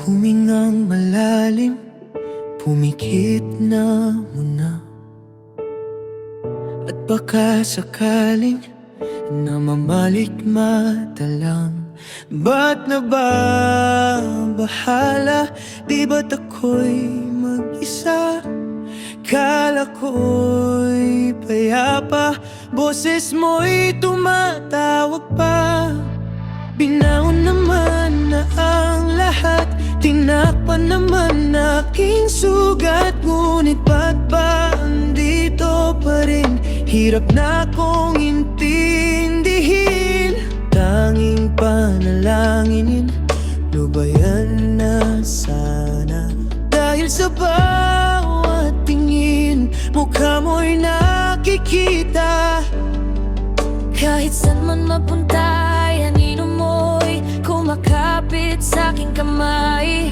Humingang malalim, pumikit na muna. At baka sakaling namamalikmata lang. Ba't nababahala? Di ba't ako'y mag-isa? Kala ko'y payapa, boses mo'y tumatawag pa. Binaon naman na ang lahat, tinakpan naman aking sugat. Ngunit ba't ba andito pa rin? Hirap na akong intindihin. Tanging panalanginin, lubayan na sana. Dahil sa bawat tingin, mukha mo'y nakikita. Kahit saan man mapunta, anino mo'y kumakapit sa aking kamay.